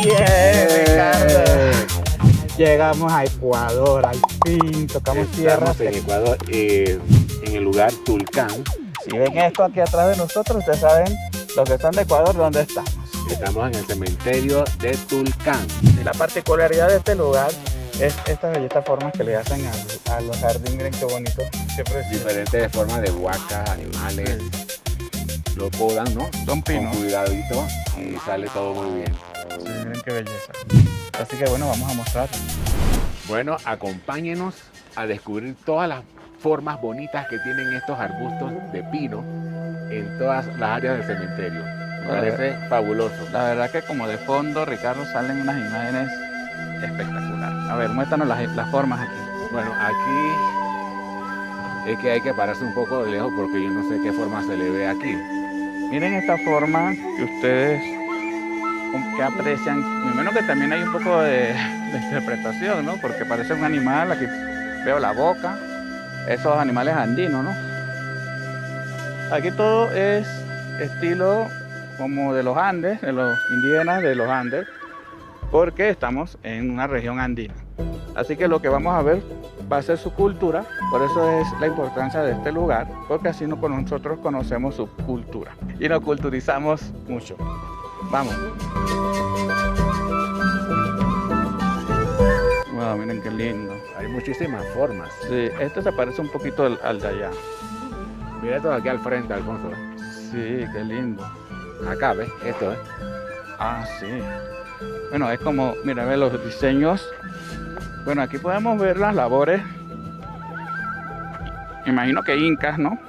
Bien, Ricardo. Llegamos a Ecuador, al fin, tocamos tierra. Estamos en Ecuador, en el lugar Tulcán. Si ven esto aquí atrás de nosotros, ustedes saben, los que son de Ecuador, ¿dónde estamos? Estamos en el cementerio de Tulcán. Y la particularidad de este lugar es estas bellitas formas que le hacen a los jardines. Miren qué bonito. Siempre es Diferentes formas de huacas, animales. Lo podan, ¿no? Son pinos. Con cuidadito y sale todo muy bien. Sí, miren qué belleza. Así que bueno, vamos a mostrar. Bueno, acompáñenos a descubrir todas las formas bonitas que tienen estos arbustos de pino en todas las áreas del cementerio. Me parece fabuloso. La verdad que como de fondo, Ricardo, salen unas imágenes espectaculares. A ver, muéstranos las formas aquí. Bueno, aquí es que hay que pararse un poco de lejos porque yo no sé qué forma se le ve aquí. Miren esta forma que ustedes que aprecian. Me imagino que también hay un poco de interpretación, ¿no? Porque parece un animal, aquí veo la boca, esos animales andinos, ¿no? Aquí todo es estilo como de los Andes, de los indígenas de los Andes, porque estamos en una región andina. Así que lo que vamos a ver va a ser su cultura, por eso es la importancia de este lugar, porque así nosotros conocemos su cultura y nos culturizamos mucho. Vamos. Wow, miren qué lindo. Hay muchísimas formas. Sí, este se parece un poquito al de allá. Mira esto de aquí al frente, Alfonso. Sí, qué lindo. Acá, ¿ves? Esto, ¿eh? Ah, sí. Bueno, es como, mira, ve los diseños. Bueno, aquí podemos ver las labores. Imagino que incas, ¿no?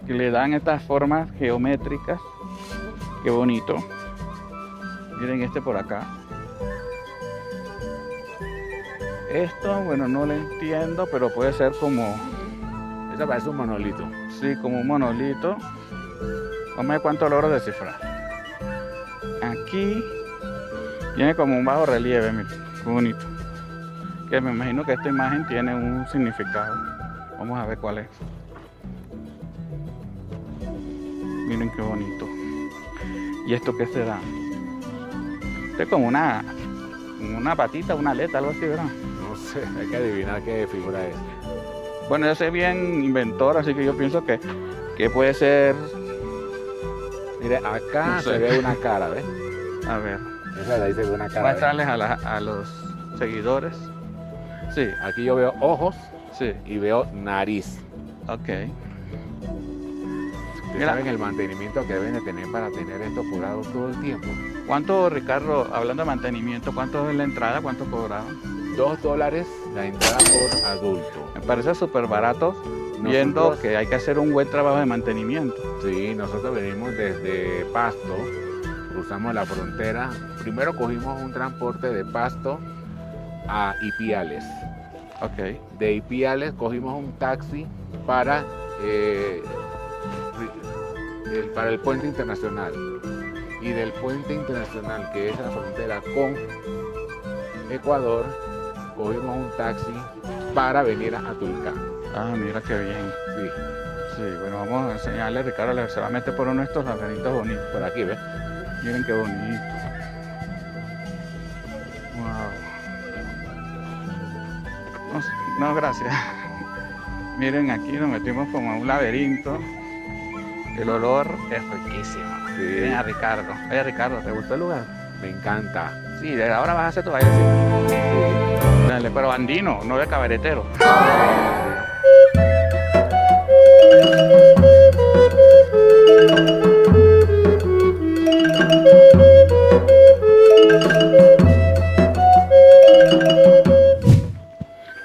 Que le dan estas formas geométricas. Qué bonito. Miren este por acá. Esto, bueno, no lo entiendo, pero puede ser como... Eso parece un monolito. Sí, como un monolito. Vamos a ver cuánto logro descifrar. Aquí tiene como un bajo relieve, miren, qué bonito. Que me imagino que esta imagen tiene un significado. Vamos a ver cuál es. Miren qué bonito. ¿Y esto qué será? Esto es como una patita, una aleta, algo así, ¿verdad? No sé, hay que adivinar qué figura es. Bueno, yo soy bien inventor, así que yo pienso que puede ser... Mire, acá No sé. se ve una cara, ¿ves? A ver, Esa de ahí se ve una cara. muéstrales a los seguidores. Sí, Aquí yo veo ojos sí, y veo nariz. ok. Ustedes Mira. saben el mantenimiento que deben de tener para tener esto curado todo el tiempo. ¿Cuánto, Ricardo, hablando de mantenimiento, cuánto es la entrada, cuánto cobraban? $2 la entrada por adulto. Me parece súper barato, viendo Nosotros- que hay que hacer un buen trabajo de mantenimiento. Sí, nosotros venimos desde Pasto, cruzamos la frontera. Primero cogimos un transporte de Pasto a Ipiales. Ok, De Ipiales cogimos un taxi para el puente internacional. Y del puente internacional, que es la frontera con Ecuador, cogimos un taxi para venir a Tulcán. ah, mira qué bien. Sí, Sí, bueno, vamos a enseñarle a Ricardo, se va a meter por uno de estos laberintos bonitos. por aquí, ¿ves? Miren qué bonito. Wow. No, gracias. Miren, aquí nos metimos como a un laberinto. El olor es riquísimo. Sí. Miren a Ricardo. Oye, Ricardo, ¿te gustó el lugar? Me encanta. Sí, de ahora vas a hacer tu baile. Dale, pero andino, no de cabaretero.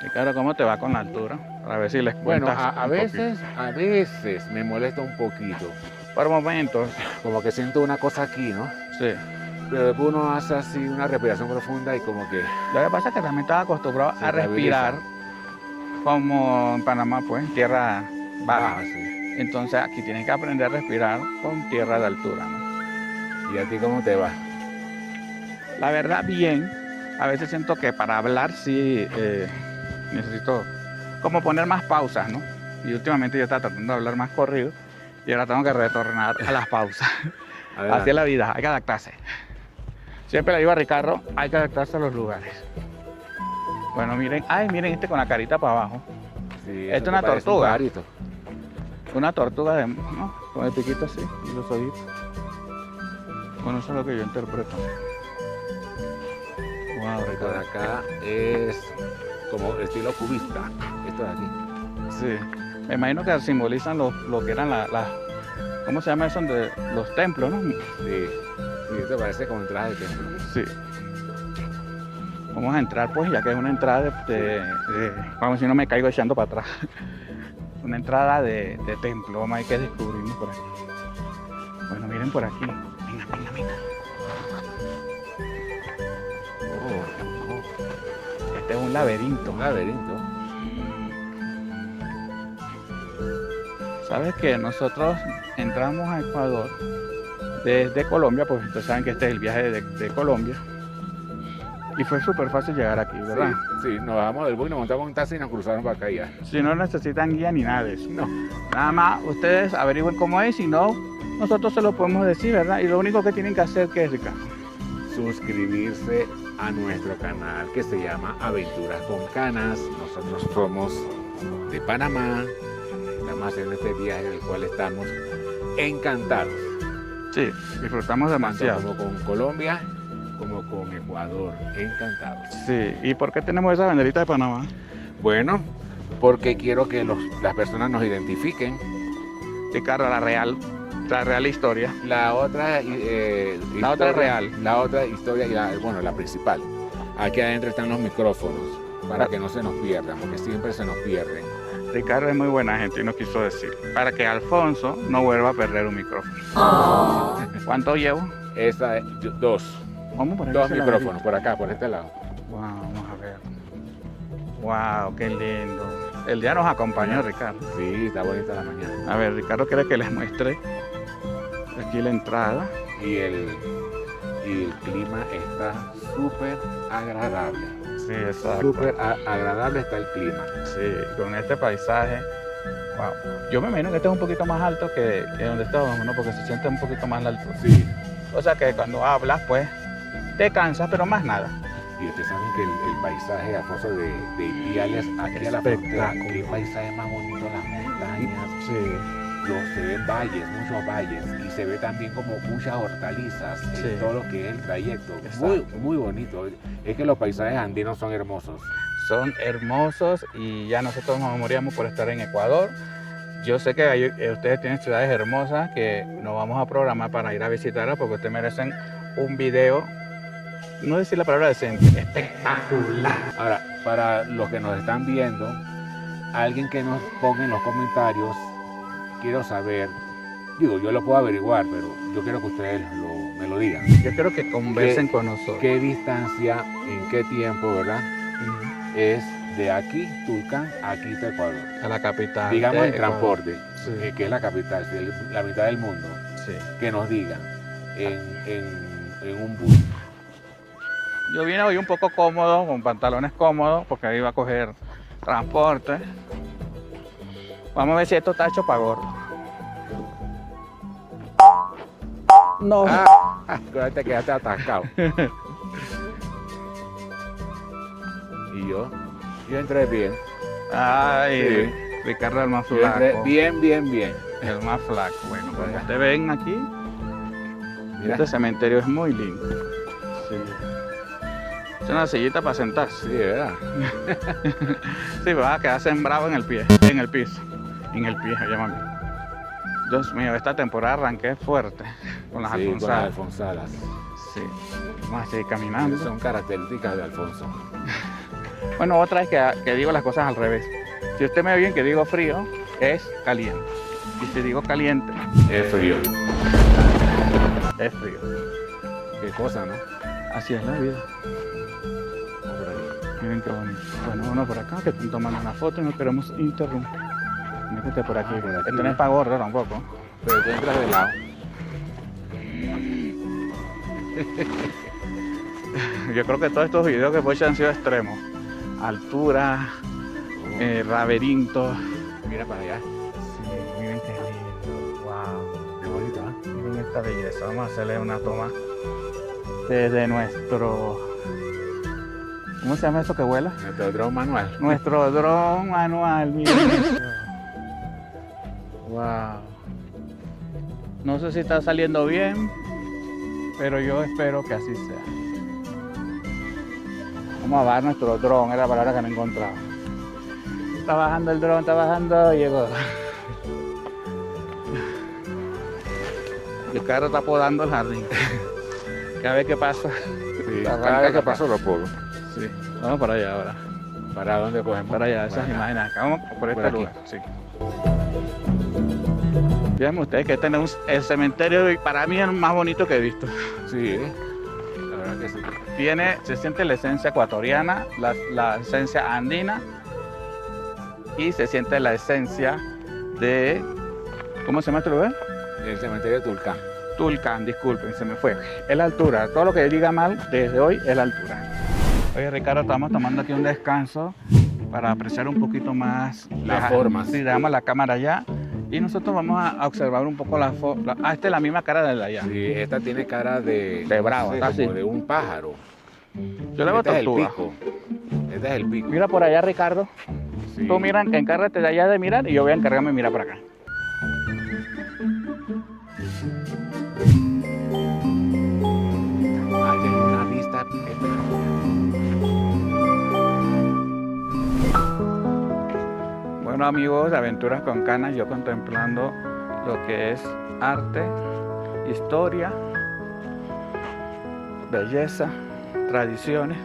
Ricardo, ¿cómo te va con la altura? A ver si les Bueno, cuentas a un veces me molesta un poquito. poquito. Por momentos, Como que siento una cosa aquí, ¿no? sí. Pero después uno hace así una respiración profunda y como que Lo que pasa es que también estaba acostumbrado Se a respirar estabiliza. como en Panamá, pues, en tierra baja. sí. Entonces aquí tienes que aprender a respirar con tierra de altura, ¿no? ¿Y a ti cómo te va? La verdad, bien. A veces siento que para hablar sí necesito como poner más pausas, ¿no? Y últimamente yo estaba tratando de hablar más corrido y ahora tengo que retornar a las pausas. Así es la vida, hay que adaptarse. Siempre le digo a Ricardo, hay que adaptarse a los lugares. Bueno, miren, ay, miren este con la carita para abajo. Sí, Esta es eso una te parece un tortuga. pajarito. Una tortuga de, ¿no? Con el piquito así y los ojitos. Bueno, eso es lo que yo interpreto. Wow, Por Ricardo. acá es como estilo cubista. Esto de aquí. Sí. Me imagino que simbolizan lo que eran ¿cómo se llama eso? Los templos, ¿no? Sí. Sí, esto parece como entrada de templo. Sí. Vamos a entrar, pues, ya que es una entrada vamos, si no me caigo echando para atrás. Una entrada de templo, vamos a ver qué descubrimos por aquí. Bueno, miren por aquí. Venga, venga, venga. Este es un laberinto. Un laberinto. Sabes que nosotros entramos a Ecuador desde Colombia, pues ustedes saben que este es el viaje de Colombia. Y fue súper fácil llegar aquí, ¿verdad? Sí, sí, nos bajamos del bus y nos montamos en un taxi y nos cruzaron para acá ya. Si no necesitan guía ni nada de eso. No. Nada más ustedes averigüen cómo es, si no, nosotros se lo podemos decir, ¿verdad? Y lo único que tienen que hacer, ¿qué es, Ricardo? Suscribirse a nuestro canal que se llama Aventuras con Canas. Nosotros somos de Panamá. Estamos haciendo este viaje del cual estamos encantados. Sí, disfrutamos demasiado. Tanto como con Colombia como con Ecuador. Encantados. Sí, ¿y por qué tenemos esa banderita de Panamá? Bueno, porque quiero que las personas nos identifiquen. Ricardo, la real historia. La otra, La otra es real. La otra historia, y la principal. Aquí adentro están los micrófonos para que no se nos pierdan, porque siempre se nos pierden. Ricardo es muy buena gente y nos quiso decir, para que Alfonso no vuelva a perder un micrófono. ¿Cuánto llevo? Esa es dos. Vamos por aquí. Dos micrófonos, por acá, por este lado. Wow, vamos a ver. Wow, qué lindo. El día nos acompañó Ricardo. Sí, está bonita la mañana. A ver, Ricardo quiere que les muestre aquí la entrada. Y el clima está súper agradable. Sí, exacto. Súper agradable está el clima. Sí, con este paisaje. Wow. Yo me imagino que este es un poquito más alto que donde estábamos, ¿no? Porque se siente un poquito más alto. Sí. O sea que cuando hablas, pues, te cansas, pero más nada. Y ustedes saben que el paisaje, Alfonso, de Ipiales aquí a la frontera, qué paisaje más bonito, las montañas. Sí. Se ven valles, muchos valles, y se ve también como muchas hortalizas Sí. en todo lo que es el trayecto. Exacto. Muy, muy bonito. Es que los paisajes andinos son hermosos. Son hermosos y ya nosotros nos moríamos por estar en Ecuador. Yo sé que ustedes tienen ciudades hermosas que nos vamos a programar para ir a visitarlas porque ustedes merecen un video, no decir la palabra decente, espectacular. Ahora, para los que nos están viendo, alguien que nos ponga en los comentarios, quiero saber, digo, yo lo puedo averiguar, pero yo quiero que ustedes me lo digan. Yo quiero que conversen con nosotros. ¿Qué distancia, en qué tiempo, verdad? Es de aquí, Tulcán, a Quito, Ecuador. A la capital. Digamos de en Ecuador. transporte, Sí. que es la capital, la mitad del mundo, Sí. que nos digan en un bus. Yo vine hoy un poco cómodo, con pantalones cómodos, porque iba a coger transporte. Vamos a ver si esto está hecho para gordo. No. Te quedaste atascado. Y yo entré bien. Ay, Sí. Ricardo es el más Yo entré flaco. bien. El más flaco. Bueno, como ustedes ven aquí, Mira. este cementerio es muy lindo. Sí. Es una sillita para sentarse. Sí, ¿verdad? Sí, va a quedar sembrado en el pie, en el piso. En el pie, llámame. Dios mío, esta temporada arranqué fuerte con las Sí, con las alfonsadas. alfonsadas. Sí. Vamos a seguir caminando. Son características de Alfonso. Bueno, otra es que digo las cosas al revés. Si usted me ve bien que digo frío, es caliente. Y si digo caliente, Es frío. es frío. Qué cosa, ¿no? Así es la vida. Por ahí. Miren qué bonito. Bueno, uno por acá que están tomando una foto y no queremos interrumpir. Métete por aquí. Por aquí, Esto no es para gordo tampoco. Pero tú entras de lado. Yo creo que todos estos videos que he hecho han sido extremos. Altura, laberintos. Mira para allá. Sí, miren qué lindo. Wow. Qué bonito, ¿eh? Miren esta belleza. Vamos a hacerle una toma desde nuestro... ¿Cómo se llama eso que vuela? Nuestro dron manual. Nuestro dron manual, miren esto. Wow. No sé si está saliendo bien, pero yo espero que así sea. Vamos a bajar nuestro dron, es la palabra que no encontraba. Está bajando el dron, está bajando, llegó. El carro está podando el jardín. Cada vez que pasa. Sí, cada vez que paso lo puedo. Sí. Vamos para allá ahora. ¿Para dónde cogemos? Para allá, esas Para imágenes acá. Vamos por este aquí. lugar. Sí. Fíjense ustedes que el cementerio para mí es el más bonito que he visto. Sí, la verdad que sí. Se siente la esencia ecuatoriana, la esencia andina y se siente la esencia de... ¿Cómo se llama este lugar? El cementerio de Tulcán. Tulcán, disculpen, se me fue. Es la altura, todo lo que diga mal desde hoy es la altura. Oye Ricardo, estamos tomando aquí un descanso para apreciar un poquito más Las formas. Sí, dejamos la cámara allá y nosotros vamos a observar un poco la forma. Ah, esta es la misma cara de la allá. Sí, esta tiene cara de bravo, no sé, está como así. de un pájaro. Yo le veo Este es el tortuga. pico. Este es el pico. Mira por allá, Ricardo. Sí. Tú mira, encárgate de allá de mirar y yo voy a encargarme de mirar para acá. Ahí hay una vista espectacular. Bueno amigos de Aventuras con Canas, yo contemplando lo que es arte, historia, belleza, tradiciones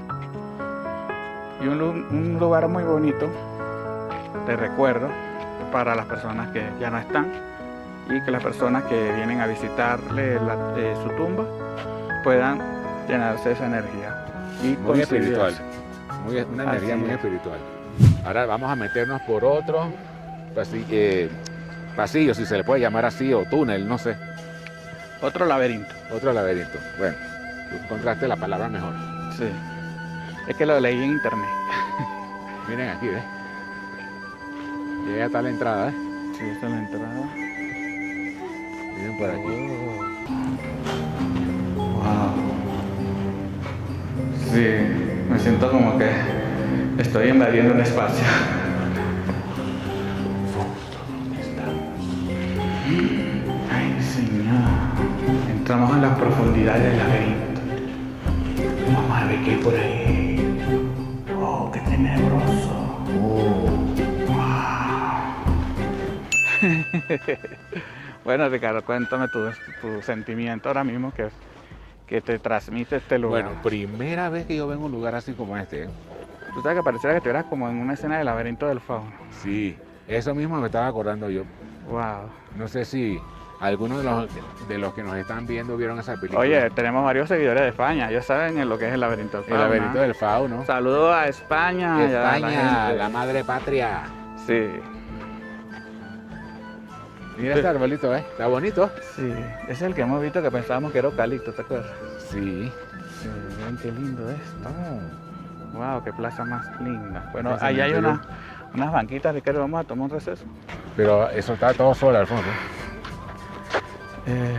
y un lugar muy bonito de recuerdo para las personas que ya no están y que las personas que vienen a visitarle su tumba puedan llenarse de esa energía y Muy espiritual. conciliarse. Una energía Así muy es. espiritual. Ahora vamos a meternos por otro pasillo, si se le puede llamar así, o túnel, no sé. Otro laberinto. Otro laberinto. Bueno, tú encontraste la palabra mejor. Sí. Es que lo leí en internet. Miren aquí, ¿ves? Y ahí está la entrada, ¿eh? Sí, esta es la entrada. Miren por aquí. Wow. Sí, me siento como que estoy invadiendo un espacio. Ay, señor. Entramos en las profundidades del laberinto. Vamos a ver qué hay por ahí. Oh, qué tenebroso. Bueno, Ricardo, cuéntame tu sentimiento ahora mismo que te transmite este lugar. Bueno, primera vez que yo vengo a un lugar así como este, ¿eh? Tú sabes que pareciera que estuvieras como en una escena del laberinto del fauno. Sí, eso mismo me estaba acordando yo. Wow. No sé si algunos de los que nos están viendo vieron esa película. Oye, tenemos varios seguidores de España. Ellos saben en lo que es el laberinto del El fauno. laberinto del fauno. Saludos a España. y a la España, gente. la madre patria. Sí, Mira este arbolito, ¿eh? Está bonito. sí. Ese es el que hemos visto que pensábamos que era eucalipto, ¿te acuerdas? Sí. Sí, miren qué lindo esto. Wow, qué plaza más linda. Bueno, Ese ahí hay cementerio. unas banquitas, Ricardo. Vamos a tomar un receso. Pero eso está todo solo al fondo.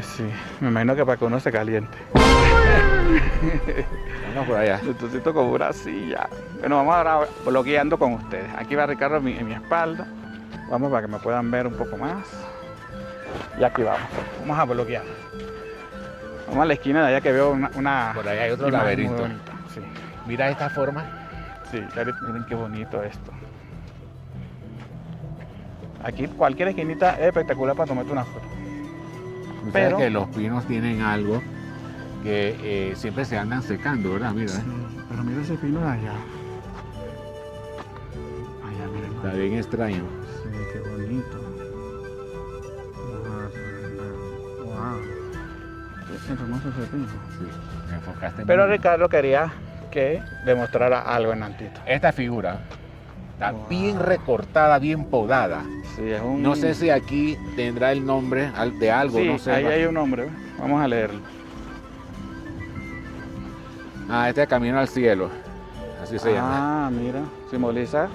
Sí, me imagino que para que uno se caliente. Vamos por allá. Necesito como una silla. Bueno, vamos ahora bloqueando con ustedes. Aquí va Ricardo en mi espalda. Vamos para que me puedan ver un poco más. Y aquí vamos. Vamos a bloquear. Vamos a la esquina de allá que veo una Por ahí hay otro imagen laberinto. muy bonita. Sí, Mira esta forma. sí, miren qué bonito esto. Aquí cualquier esquinita es espectacular para tomarte una foto. Tú sabes Pero- que los pinos tienen algo que siempre se andan secando, ¿verdad? Mira, ¿eh? Pero mira ese pino de allá. Allá, miren. Está bien extraño. Sí, qué bonito. Wow. Qué hermoso ese pino. Sí, me enfocaste Pero muy bien. Ricardo quería que demostrara algo en altito. Esta figura está Wow. bien recortada, bien podada. Sí, es un... No sé si aquí tendrá el nombre de algo, Sí, no sé. ahí hay un nombre. ¿Ves? Vamos a leerlo. Este es Camino al Cielo. Así se llama. Ah, mira. Simboliza.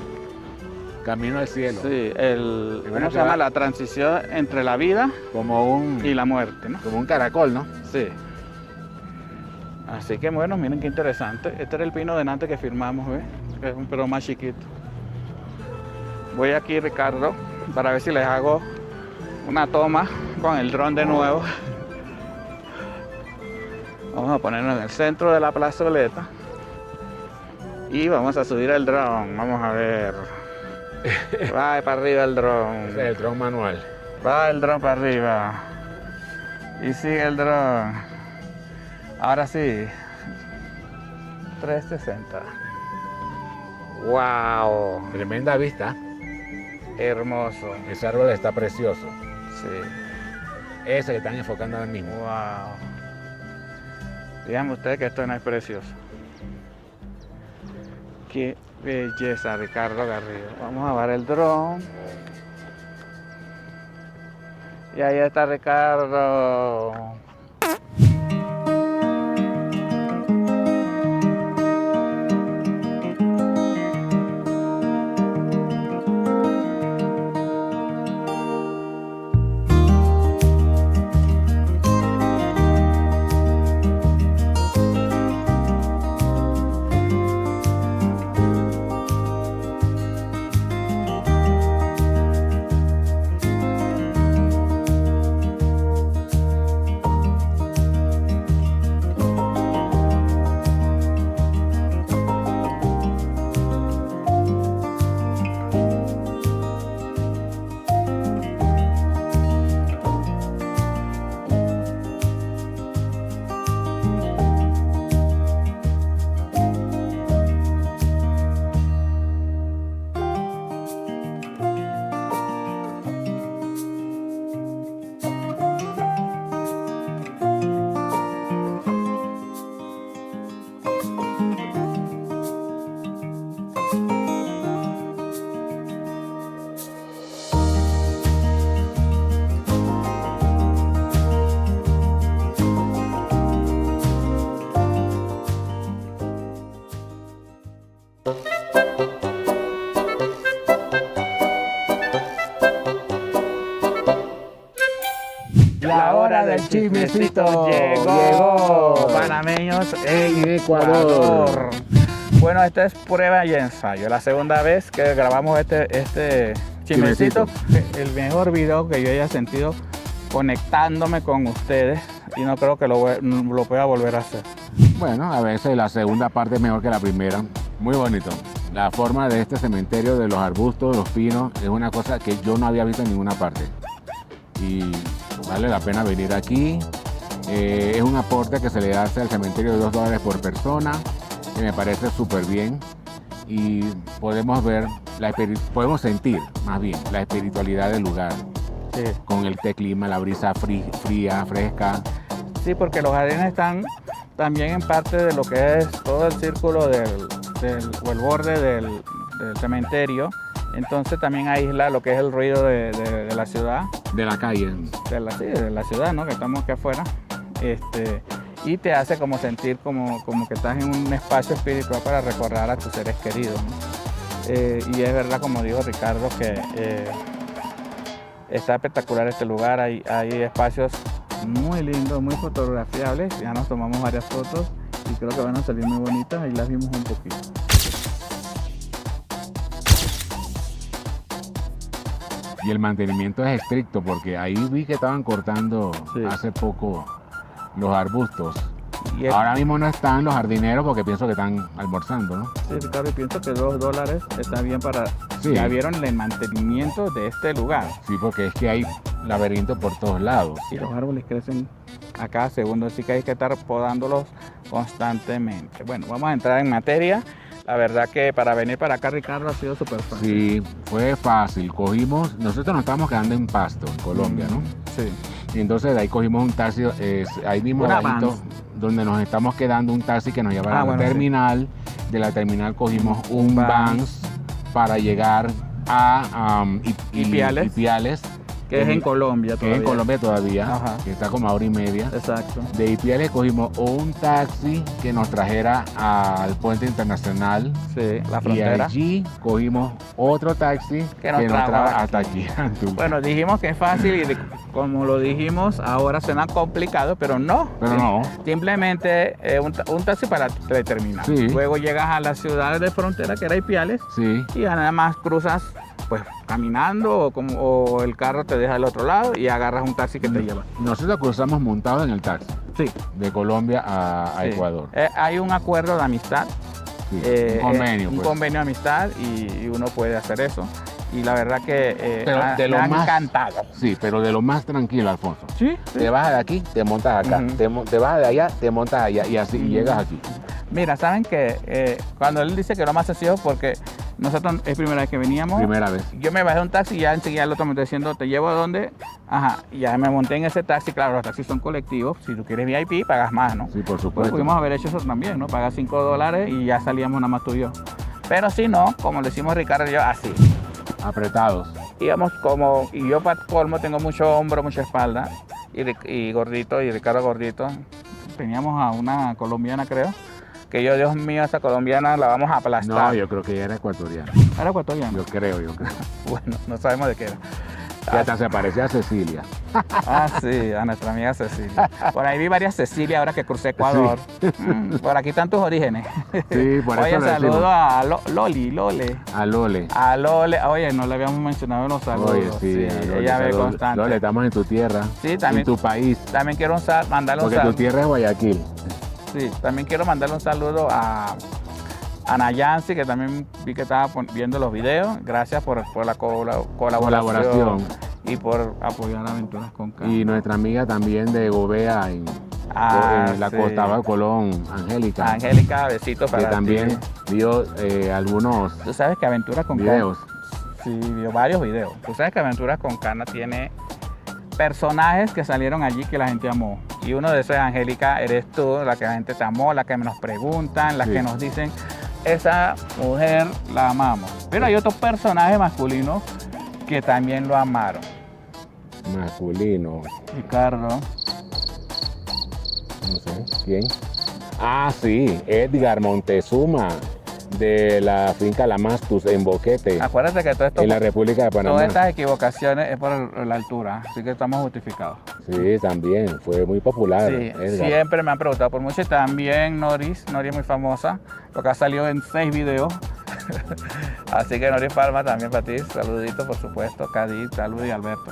Camino al Cielo. Sí, Primero ¿cómo que se llama? va- La transición entre la vida Como un y la muerte, ¿no? caracol, ¿no? Sí. Así que bueno, miren qué interesante. Este era el pino de Nantes que firmamos, ¿ves? Es un pero más chiquito. Voy aquí, Ricardo, para ver si les hago una toma con el dron de nuevo. Vamos a ponernos en el centro de la plazoleta y vamos a subir el dron. Vamos a ver. Va para arriba el dron. Ese es el dron manual. Va el dron para arriba. Y sigue el dron. Ahora sí. 360. ¡Wow! Tremenda vista. Hermoso. Ese árbol está precioso. Sí. Ese que están enfocando ahora mismo. ¡Wow! Díganme ustedes que esto no es precioso. Qué belleza, Ricardo Garrido. Vamos a ver el dron. Y ahí está Ricardo. La hora del chismecito llegó. Panameños en Ecuador. Bueno, esta es prueba y ensayo. La segunda vez que grabamos este chismecito, el mejor video que yo haya sentido conectándome con ustedes, y no creo que lo pueda volver a hacer. Bueno, a veces la segunda parte es mejor que la primera. Muy bonito. La forma de este cementerio de los arbustos, los pinos, es una cosa que yo no había visto en ninguna parte. Y vale la pena venir aquí. Es un aporte que se le hace al cementerio de $2 por persona, que me parece súper bien. Y podemos ver, podemos sentir más bien la espiritualidad del lugar. Sí. Con el clima, la brisa fría, fresca. Sí, porque los jardines están también en parte de lo que es todo el círculo o el borde del cementerio. Entonces también aísla lo que es el ruido de la ciudad. De la calle. De la ciudad, ¿no? Que estamos aquí afuera. Y te hace como sentir como que estás en un espacio espiritual para recordar a tus seres queridos, ¿no? Y es verdad, como dijo Ricardo, que está espectacular este lugar. Hay espacios muy lindos, muy fotografiables. Ya nos tomamos varias fotos y creo que van a salir muy bonitas. Ahí las vimos un poquito. Y el mantenimiento es estricto porque ahí vi que estaban cortando hace poco los arbustos. Ahora mismo no están los jardineros porque pienso que están almorzando, ¿no? Sí, Ricardo, y pienso que $2 está bien para... Sí. Ya vieron el mantenimiento de este lugar. Sí, porque es que hay laberinto por todos lados. Y los árboles crecen a cada segundo, así que hay que estar podándolos constantemente. Bueno, vamos a entrar en materia. La verdad que para venir para acá, Ricardo, ha sido súper fácil. Sí, fue fácil. Nosotros nos estábamos quedando en Pasto, en Colombia, ¿no? Sí. Y entonces de ahí cogimos un taxi, ahí mismo abajito, donde nos estamos quedando, un taxi que nos llevaba a la terminal. Sí. De la terminal cogimos un Vans para llegar a Ipiales, Que es en Colombia que todavía. es en Colombia todavía, Ajá. que está como a hora y media. Exacto. De Ipiales cogimos un taxi que nos trajera al puente internacional. Sí, la Y frontera. allí cogimos otro taxi Que nos trajo trajo aquí. hasta aquí. Bueno, dijimos que es fácil y como lo dijimos, ahora suena complicado, pero no. Pero no. Simplemente un taxi para determinar. Sí. Luego llegas a la ciudad de frontera, que era Ipiales, Sí. y ya nada más cruzas pues caminando o el carro te deja al otro lado y agarras un taxi que te lleva. Nosotros cruzamos montados en el taxi Sí. de Colombia a sí. Ecuador. Hay un acuerdo de amistad. Sí, un convenio. Un pues. convenio de amistad y uno puede hacer eso. Y la verdad que Pero de me lo ha más- encantado. Sí, pero de lo más tranquilo, Alfonso. Sí, Te bajas de aquí, te montas acá. Ujú. Te bajas de allá, te montas allá. Y así y llegas aquí. Mira, saben que cuando él dice que lo más sencillo, porque nosotros es primera vez que veníamos, Primera vez. yo me bajé de un taxi y ya enseguida el otro me está diciendo, ¿te llevo a dónde? Ajá, y ya me monté en ese taxi. Claro, los taxis son colectivos. Si tú quieres VIP, pagas más, ¿no? Sí, por Pues supuesto. pudimos haber hecho eso también, ¿no? Pagar $5 y ya salíamos nada más tú y yo. Pero si no, como le decimos Ricardo y yo, así. Apretados. Íbamos como, y yo para colmo tengo mucho hombro, mucha espalda, y gordito, y Ricardo gordito. Teníamos a una colombiana, creo, que yo, Dios mío, esa colombiana la vamos a aplastar. No, yo creo que ella era ecuatoriana. Era ecuatoriana. Yo creo. Bueno, no sabemos de qué era. Que hasta se parecía a Cecilia. Ah, sí, a nuestra amiga Cecilia. Por ahí vi varias Cecilia ahora que crucé Ecuador. Por aquí están tus orígenes. Sí, por eso Oye, lo saludo decimos. a Lole. A Lole. A Lole. Oye, no le habíamos mencionado en los saludos. Oye, sí, a Lole, ella ve saludos. constante. Lole, estamos en tu tierra. Sí, también. En tu país. También quiero mandarle un Porque tu saludo. tierra es Guayaquil. Sí, también quiero mandarle un saludo a Nayansi, que también vi que estaba viendo los videos. Gracias por la colaboración y por apoyar Aventuras con Calma. Y nuestra amiga también de Gobea en la sí. Costa Bajo Colón, Angélica. Angélica, besitos Que para también ti. vio algunos Tú sabes que Aventuras con videos. Cana. Sí, vio varios videos. Tú sabes que Aventuras con Cana tiene personajes que salieron allí que la gente amó. Y uno de esos, Angélica, eres tú, la que la gente te amó, la que nos preguntan, la Sí. que nos dicen, esa mujer la amamos. Pero hay otros personajes masculinos que también lo amaron. Masculino. Ricardo. No sé, ¿quién? Ah, sí, Edgar Montezuma, de la finca La Mastus en Boquete, Acuérdate que todo esto, en la República de todas Panamá. estas equivocaciones es por la altura, así que estamos justificados. Sí, también, fue muy popular, Sí, Edgar. siempre me han preguntado por mucho y también Noris es muy famosa, porque ha salido en 6 videos. Así que Noris Palma también para ti, saluditos por supuesto, Cádiz, saludos y Alberto.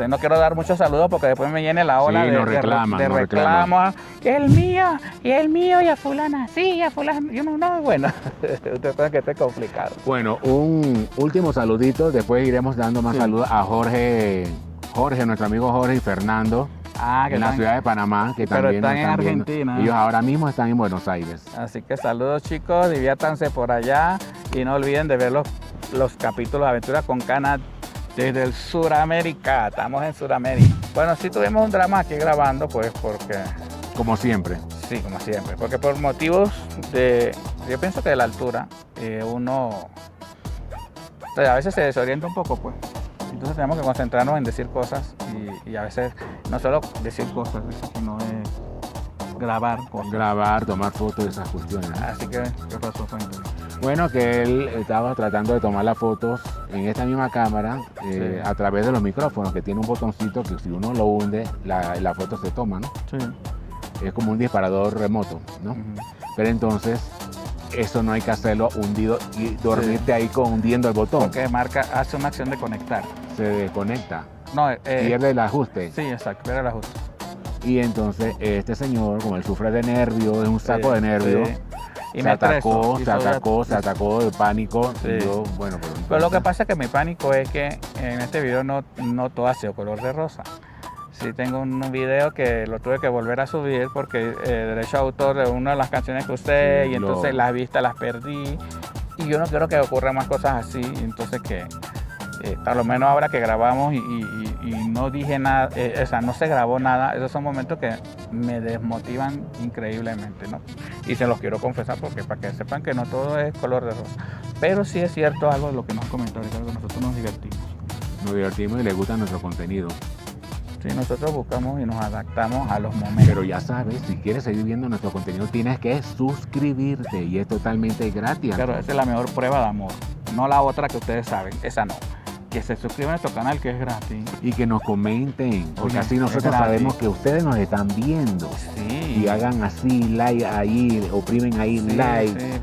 No quiero dar muchos saludos porque después me viene la ola Sí, de nos reclaman, nos reclamos. Y el mío, y a fulana, sí, y a fulana. Yo no, bueno, ustedes saben que esto es complicado. Bueno, un último saludito, después iremos dando más Sí. saludos a Jorge, nuestro amigo Jorge y Fernando, Ah, que en la están- ciudad de Panamá, que Pero también están nos en viendo. Argentina. Ellos ahora mismo están en Buenos Aires. Así que saludos chicos, diviértanse por allá y no olviden de ver los capítulos de Aventuras con Cana desde el Suramérica. Estamos en Suramérica. Bueno, sí tuvimos un drama aquí grabando, pues porque, Como siempre. sí, como siempre, porque por motivos yo pienso que de la altura, uno, o sea, a veces se desorienta un poco, pues. Entonces tenemos que concentrarnos en decir cosas y a veces no solo decir cosas, sino grabar cosas. Grabar, tomar fotos de esas cuestiones. Así que, ¿qué pasó? Cuéntame. Bueno, que él estaba tratando de tomar las fotos en esta misma cámara Sí. a través de los micrófonos, que tiene un botoncito que si uno lo hunde, la foto se toma, ¿no? Sí. Es como un disparador remoto, ¿no? Ujú. Pero entonces, eso no hay que hacerlo hundido y dormirte ahí hundiendo el botón. Porque hace una acción de conectar. Se desconecta, No, pierde el ajuste. sí, exacto, pierde el ajuste. Y entonces, este señor, como él sufre de nervios, es un saco de nervios, Sí. Y se me atacó, estresó. se atacó de pánico. Sí. Y yo, bueno, Pero lo que pasa es que mi pánico es que en este video no todo ha sido color de rosa. Sí tengo un video que lo tuve que volver a subir porque derecho a autor de una de las canciones que usé Sí, y entonces las vistas las perdí. Y yo no quiero que ocurran más cosas así, entonces que a lo menos ahora que grabamos y no dije nada, o sea, no se grabó nada, esos son momentos que me desmotivan increíblemente, ¿no? Y se los quiero confesar porque para que sepan que no todo es color de rosa. Pero sí es cierto algo de lo que nos comentó Ricardo, que nosotros nos divertimos. nos divertimos y les gusta nuestro contenido. Sí, nosotros buscamos y nos adaptamos a los momentos. Pero ya sabes, si quieres seguir viendo nuestro contenido, tienes que suscribirte y es totalmente gratis. Claro, esa es la mejor prueba de amor. No la otra que ustedes saben, esa no. Que se suscriban a nuestro canal que es gratis. Y que nos comenten, porque Sí, así nosotros es gratis. sabemos que ustedes nos están viendo. Sí. Y hagan así, like ahí, oprimen ahí, Sí, like, sí,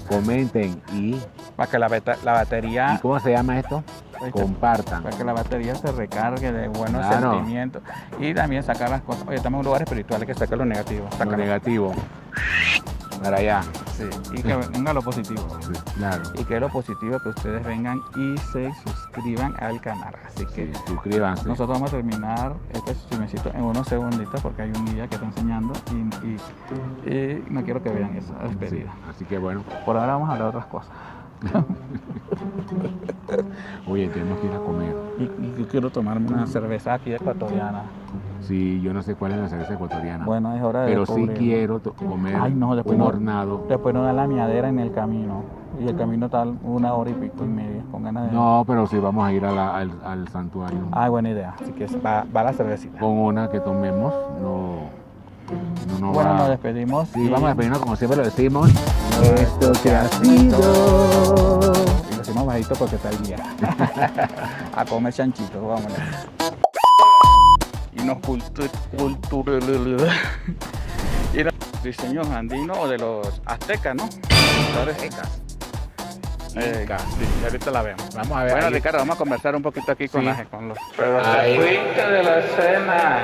comenten y para que la batería, ¿cómo se llama esto? ¿oíste? Compartan. Para que la batería se recargue de buenos Claro. sentimientos y también sacar las cosas. Oye, estamos en un lugar espiritual, hay que sacar lo negativo. Lo Sácalo. negativo. Para allá. Sí, y que venga lo positivo. Sí, claro. Y que lo positivo que ustedes vengan y se suscriban al canal. Así que Sí, suscríbanse. nosotros vamos a terminar este chismecito en unos segunditos porque hay un guía que está enseñando y no quiero que vean esa Sí, despedida. así que bueno, Por ahora vamos a hablar de otras cosas. oye, tenemos que ir a comer. Y yo quiero tomarme una cerveza aquí ecuatoriana. Sí, yo no sé cuál es la cerveza ecuatoriana. Bueno, es hora de pero sí descubrirlo. quiero comer Ay, no, después un no. hornado. Después nos da la miadera en el camino. Y el camino está 1 hora y pico y media, con ganas de... No, pero sí vamos a ir al santuario. Ah, buena idea. Así que va la cervecita. Con una que tomemos, no Bueno, va. nos despedimos. Sí, y vamos a despedirnos como siempre lo decimos. Esto que ha sido. Y lo decimos bajito porque está el día. A comer chanchitos, vámonos. Y nos y los diseños andinos o de los aztecas, ¿no? Aztecas. Sí, Incas. ahorita la vemos. Vamos a ver. Bueno, ahí. Ricardo, vamos a conversar un poquito aquí con, Sí. con los... Pero Ahí. te fuiste de la escena.